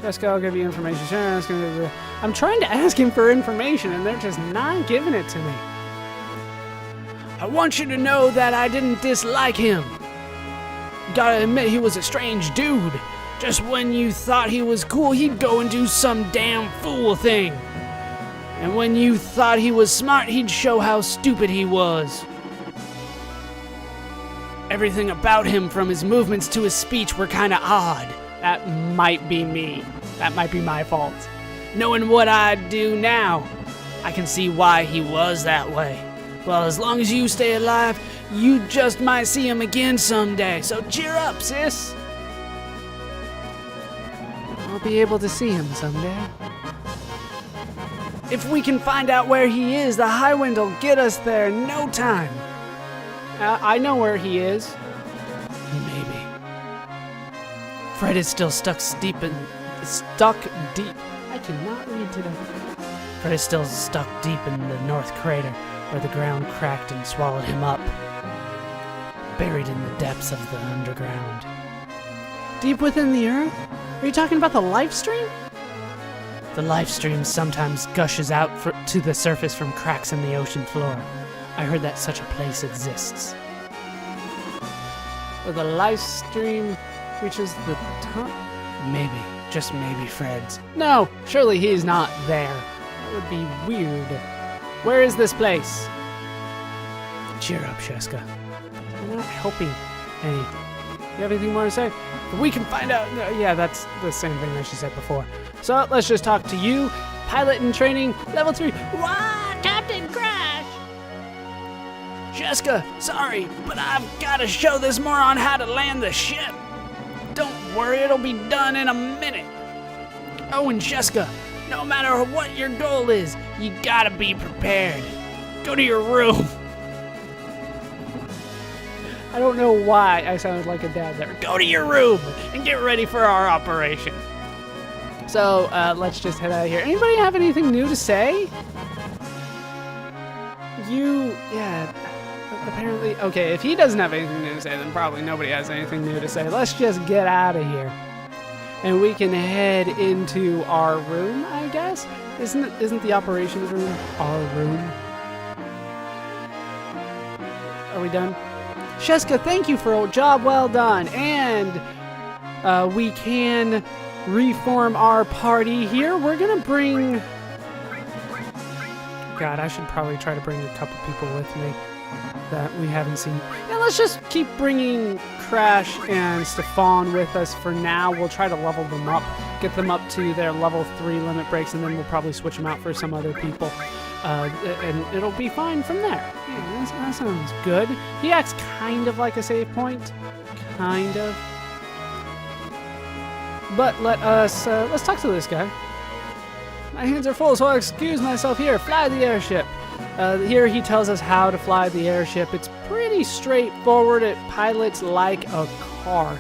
Jessica, I'll give you information. Sure, I'm trying to ask him for information, and they're just not giving it to me. I want you to know that I didn't dislike him. Gotta admit, he was a strange dude. Just when you thought he was cool, he'd go and do some damn fool thing. And when you thought he was smart, he'd show how stupid he was. Everything about him, from his movements to his speech, were kinda odd. That might be me. That might be my fault. Knowing what I do now, I can see why he was that way. Well, as long as you stay alive, you just might see him again someday. So cheer up, sis. I'll be able to see him someday. If we can find out where he is, the high wind will get us there in no time. I know where he is. Maybe. Fred is still stuck deep. I cannot read today. Fred is still stuck deep in the North Crater, where the ground cracked and swallowed him up. Buried in the depths of the underground. Deep within the earth? Are you talking about the life stream? The life stream sometimes gushes out to the surface from cracks in the ocean floor. I heard that such a place exists. Where the life stream reaches the top? Maybe, just maybe Fred's. No, surely he's not there. That would be weird. Where is this place? Cheer up, Sheska. You're not helping anything. You have anything more to say? But we can find out. Yeah, that's the same thing that she said before. So let's just talk to you. Pilot in training, level 3. Wah, Captain Crash! Sheska, sorry, but I've got to show this moron how to land the ship. Don't worry, it'll be done in a minute. Oh, and Sheska, no matter what your goal is, you gotta be prepared. Go to your room. I don't know why I sounded like a dad there. Go to your room and get ready for our operation. So, let's just head out of here. Anybody have anything new to say? Apparently, okay, if he doesn't have anything new to say, then probably nobody has anything new to say. Let's just get out of here. And we can head into our room, I guess? Isn't the operations room our room? Are we done? Sheska, thank you for a job well done. And we can reform our party here. We're gonna bring... God, I should probably try to bring a couple people with me that we haven't seen. Yeah, let's just keep bringing Crash and Stefan with us for now. We'll try to level them up, get them up to their level 3 limit breaks, and then we'll probably switch them out for some other people. And it'll be fine from there. Yeah, that sounds good. He acts kind of like a save point. Kind of. But let's talk to this guy. My hands are full, so I'll excuse myself here. Fly the airship. Here he tells us how to fly the airship. It's pretty straightforward. It pilots like a car.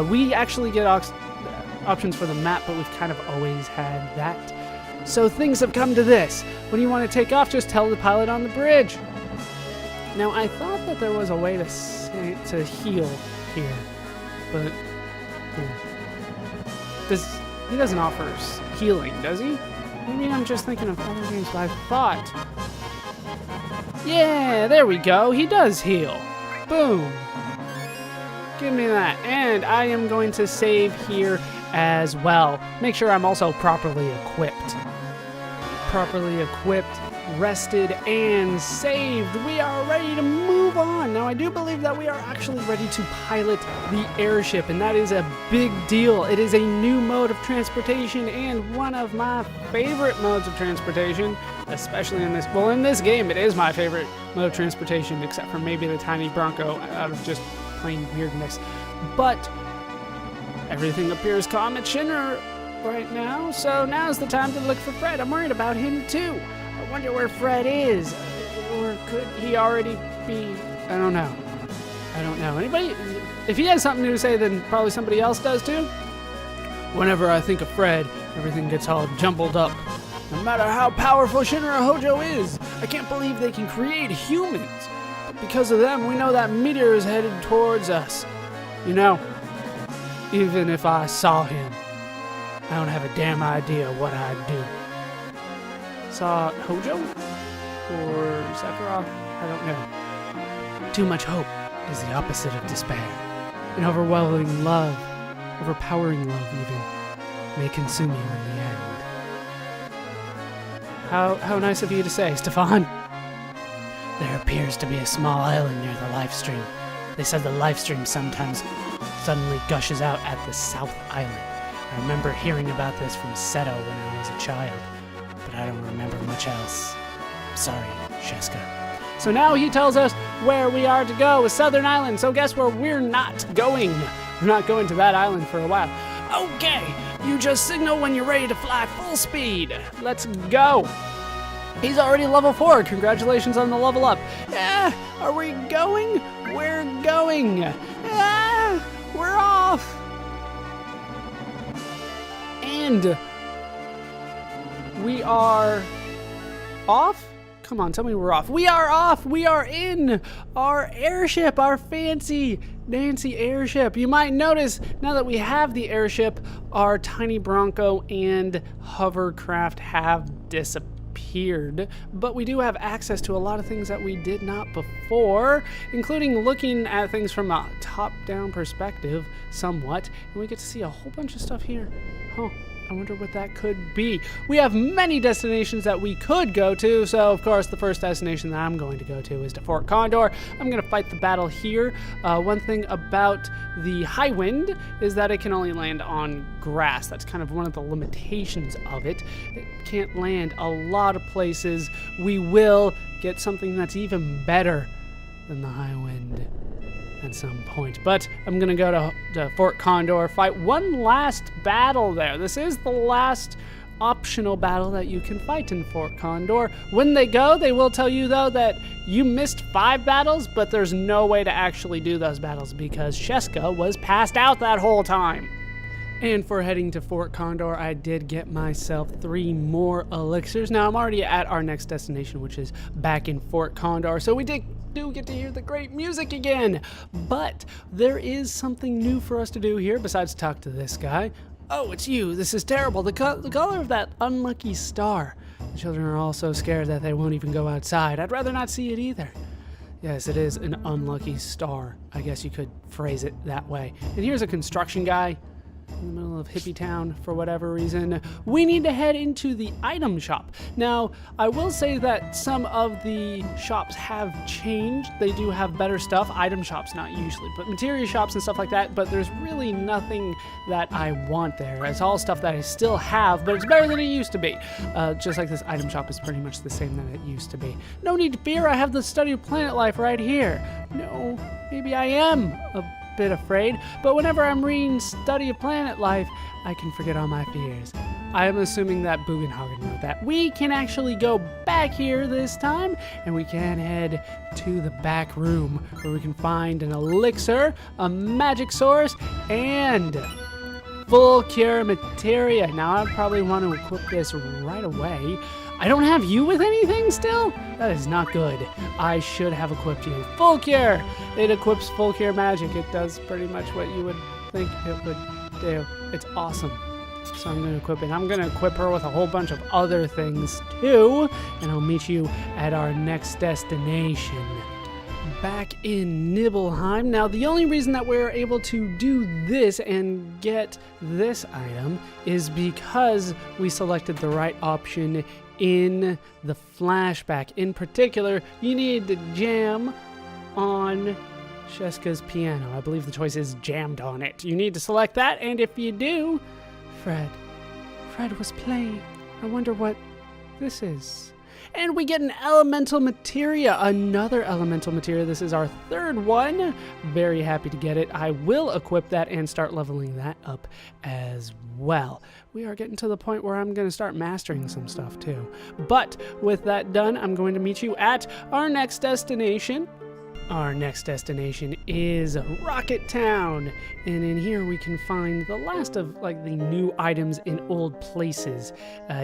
We actually get options for the map, but we've kind of always had that. So things have come to this. When you want to take off, just tell the pilot on the bridge. Now, I thought that there was a way to heal here, but he doesn't offer healing, does he? Maybe I'm just thinking of other games, but I thought... Yeah, there we go. He does heal. Boom. Give me that. And I am going to save here as well. Make sure I'm also properly equipped. Properly equipped, rested, and saved. We are ready to move on. Now, I do believe that we are actually ready to pilot the airship, and that is a big deal. It is a new mode of transportation and one of my favorite modes of transportation, especially in this game, it is my favorite mode of transportation, except for maybe the tiny Bronco out of just plain weirdness. But everything appears calm at Shinra right now, so now's the time to look for Fred. I'm worried about him too. I wonder where Fred is. Or could he already be... I don't know. Anybody? If he has something new to say, then probably somebody else does too. Whenever I think of Fred, everything gets all jumbled up. No matter how powerful Shinra Hojo is, I can't believe they can create humans. But because of them, we know that meteor is headed towards us. You know, even if I saw him, I don't have a damn idea what I'd do. Saw Hojo? Or Sakura? I don't know. Too much hope is the opposite of despair. An overwhelming love, overpowering love even, may consume you in the end. How nice of you to say, Stefan. There appears to be a small island near the life stream. They said the life stream sometimes suddenly gushes out at the South Island. I remember hearing about this from Seto when I was a child, but I don't remember much else. I'm sorry, Sheska. So now he tells us where we are to go, a southern island. So guess where we're not going? We're not going to that island for a while. Okay, you just signal when you're ready to fly full speed. Let's go. He's already level 4. Congratulations on the level up. Are we going? We're going. We're off. And we are off? Come on, tell me we're off. We are off. We are in our airship, our fancy Nancy airship. You might notice now that we have the airship, our tiny Bronco and hovercraft have disappeared, but we do have access to a lot of things that we did not before, including looking at things from a top-down perspective somewhat, and we get to see a whole bunch of stuff here. I wonder what that could be. We have many destinations that we could go to, so of course the first destination that I'm going to go to is to Fort Condor. I'm going to fight the battle here. One thing about the high wind is that it can only land on grass. That's kind of one of the limitations of it. It can't land a lot of places. We will get something that's even better than the high wind at some point. But I'm gonna go to Fort Condor, fight one last battle there. This is the last optional battle that you can fight in Fort Condor. When they go, they will tell you though that you missed 5 battles, but there's no way to actually do those battles because Sheska was passed out that whole time. And for heading to Fort Condor, I did get myself 3 more elixirs. Now I'm already at our next destination, which is back in Fort Condor. So we do get to hear the great music again. But there is something new for us to do here besides talk to this guy. Oh, it's you. This is terrible. The color of that unlucky star. The children are all so scared that they won't even go outside. I'd rather not see it either. Yes, it is an unlucky star. I guess you could phrase it that way. And here's a construction guy in the middle of Hippie Town for whatever reason. We need to head into the item shop. Now, I will say that some of the shops have changed. They do have better stuff. Item shops, not usually, but material shops and stuff like that, but there's really nothing that I want there. It's all stuff that I still have, but it's better than it used to be. Just like this item shop is pretty much the same that it used to be. No need to fear, I have the study of planet life right here. No, maybe I am a bit afraid, but whenever I'm reading Study of Planet Life, I can forget all my fears. I am assuming that Bugenhagen wrote that. We can actually go back here this time, and we can head to the back room where we can find an elixir, a magic source, and full cure materia. Now I probably want to equip this right away. I don't have you with anything still? That is not good. I should have equipped you. Full cure! It equips full cure magic. It does pretty much what you would think it would do. It's awesome. So I'm going to equip it. I'm going to equip her with a whole bunch of other things too. And I'll meet you at our next destination. Back in Nibelheim. Now, the only reason that we're able to do this and get this item is because we selected the right option in the flashback. In particular, you need to jam on Sheska's piano. I believe the choice is jammed on it. You need to select that, and if you do, Fred was playing. I wonder what this is. And we get an elemental materia, another elemental materia. This is our 3rd one. Very happy to get it. I will equip that and start leveling that up as well. We are getting to the point where I'm going to start mastering some stuff too. But with that done, I'm going to meet you at our next destination. Our next destination is Rocket Town, and in here we can find the last of like the new items in old places.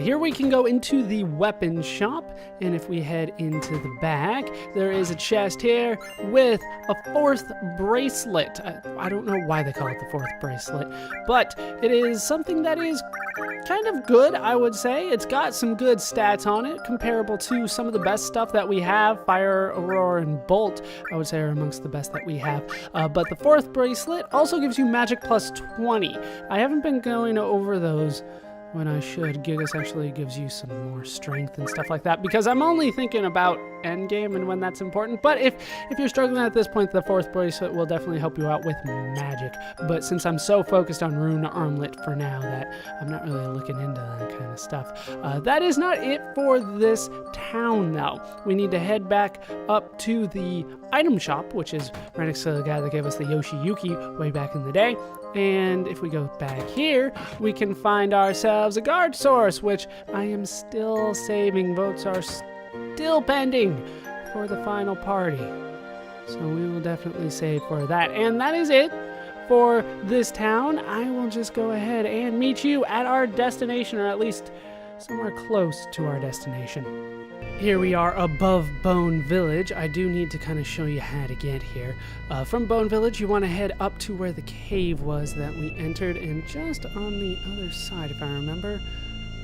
Here we can go into the weapon shop, and if we head into the back, there is a chest here with a 4th bracelet. I don't know why they call it the 4th bracelet, but it is something that is kind of good, I would say. It's got some good stats on it, comparable to some of the best stuff that we have. Fire, Aurora, and Bolt, I would say, are amongst the best that we have. But the 4th bracelet also gives you magic plus 20. I haven't been going over those when I should. Gigas actually gives you some more strength and stuff like that, because I'm only thinking about endgame and when that's important. But if you're struggling at this point, the 4th bracelet will definitely help you out with magic. But since I'm so focused on rune armlet for now that I'm not really looking into that kind of stuff. That is not it for this town, though. We need to head back up to the item shop, which is right next to the guy that gave us the Yoshiyuki way back in the day. And if we go back here, we can find ourselves a guard source, which I am still saving. Votes are still pending for the final party. So we will definitely save for that. And that is it for this town. I will just go ahead and meet you at our destination, or at least somewhere close to our destination. Here we are above Bone Village. I do need to kind of show you how to get here. From Bone Village, you want to head up to where the cave was that we entered, and just on the other side, if I remember,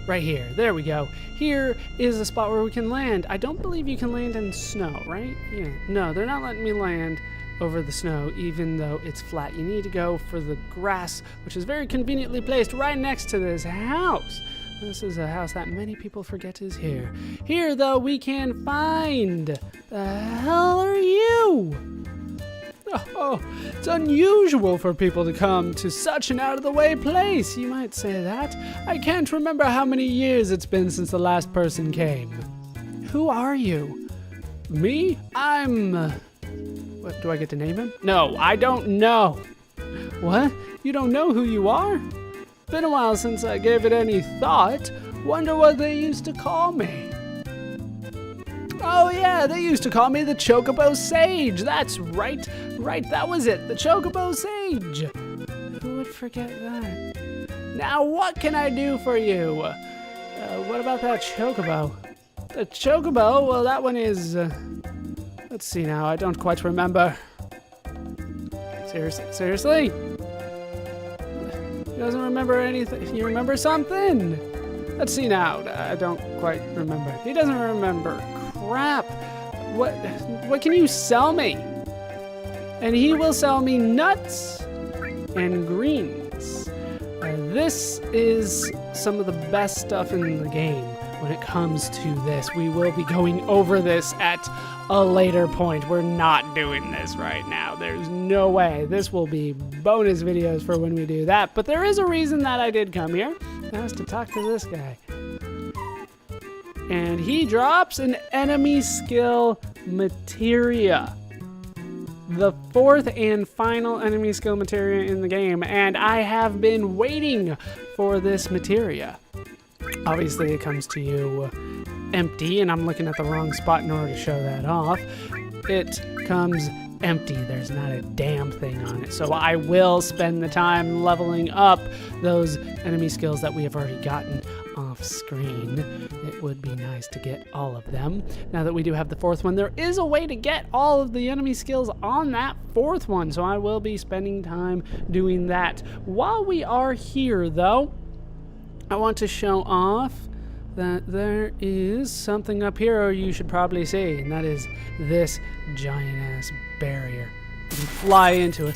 right here. There we go. Here is a spot where we can land. I don't believe you can land in snow, right? Yeah. No, they're not letting me land over the snow, even though it's flat. You need to go for the grass, which is very conveniently placed right next to this house. This is a house that many people forget is here. Here, though, we can find... The hell are you? Oh, it's unusual for people to come to such an out-of-the-way place. You might say that. I can't remember how many years it's been since the last person came. Who are you? Me? I'm... What, do I get to name him? No, I don't know. What? You don't know who you are? Been a while since I gave it any thought. Wonder what they used to call me. Oh yeah, they used to call me the Chocobo Sage. That's right. Right, that was it. The Chocobo Sage. Who would forget that? Now what can I do for you? What about that Chocobo? The Chocobo? Well, that one is... let's see now. I don't quite remember. Seriously? He doesn't remember anything. You remember something? Let's see now. I don't quite remember. He doesn't remember. Crap. What can you sell me? And he will sell me nuts and greens. This is some of the best stuff in the game when it comes to this. We will be going over this at a later point. We're not doing this right now. There's no way. This will be bonus videos for when we do that. But there is a reason that I did come here. That was to talk to this guy. And he drops an enemy skill materia. The 4th and final enemy skill materia in the game. And I have been waiting for this materia. Obviously, it comes to you empty, and I'm looking at the wrong spot in order to show that off. It comes empty. There's not a damn thing on it. So I will spend the time leveling up those enemy skills that we have already gotten off screen. It would be nice to get all of them. Now that we do have the 4th one, there is a way to get all of the enemy skills on that 4th one. So I will be spending time doing that. While we are here, though, I want to show off that there is something up here you should probably see, and that is this giant-ass barrier. You can fly into it.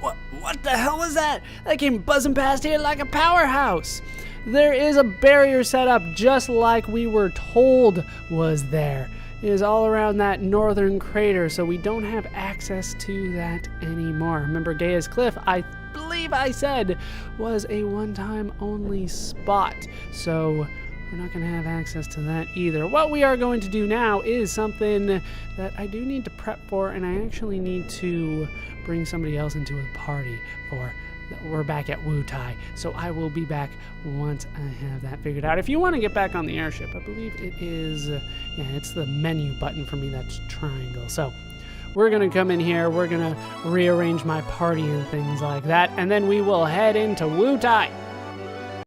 What the hell was that? That came buzzing past here like a powerhouse. There is a barrier set up just like we were told was there. It is all around that northern crater, so we don't have access to that anymore. Remember, Gaia's Cliff, I believe I said, was a one-time only spot, so we're not going to have access to that either. What we are going to do now is something that I do need to prep for, and I actually need to bring somebody else into a party for. We're back at Wutai, so I will be back once I have that figured out. If you want to get back on the airship, I believe it is, yeah, it's the menu button for me, that's triangle. So we're going to come in here, we're going to rearrange my party and things like that, and then we will head into Wutai.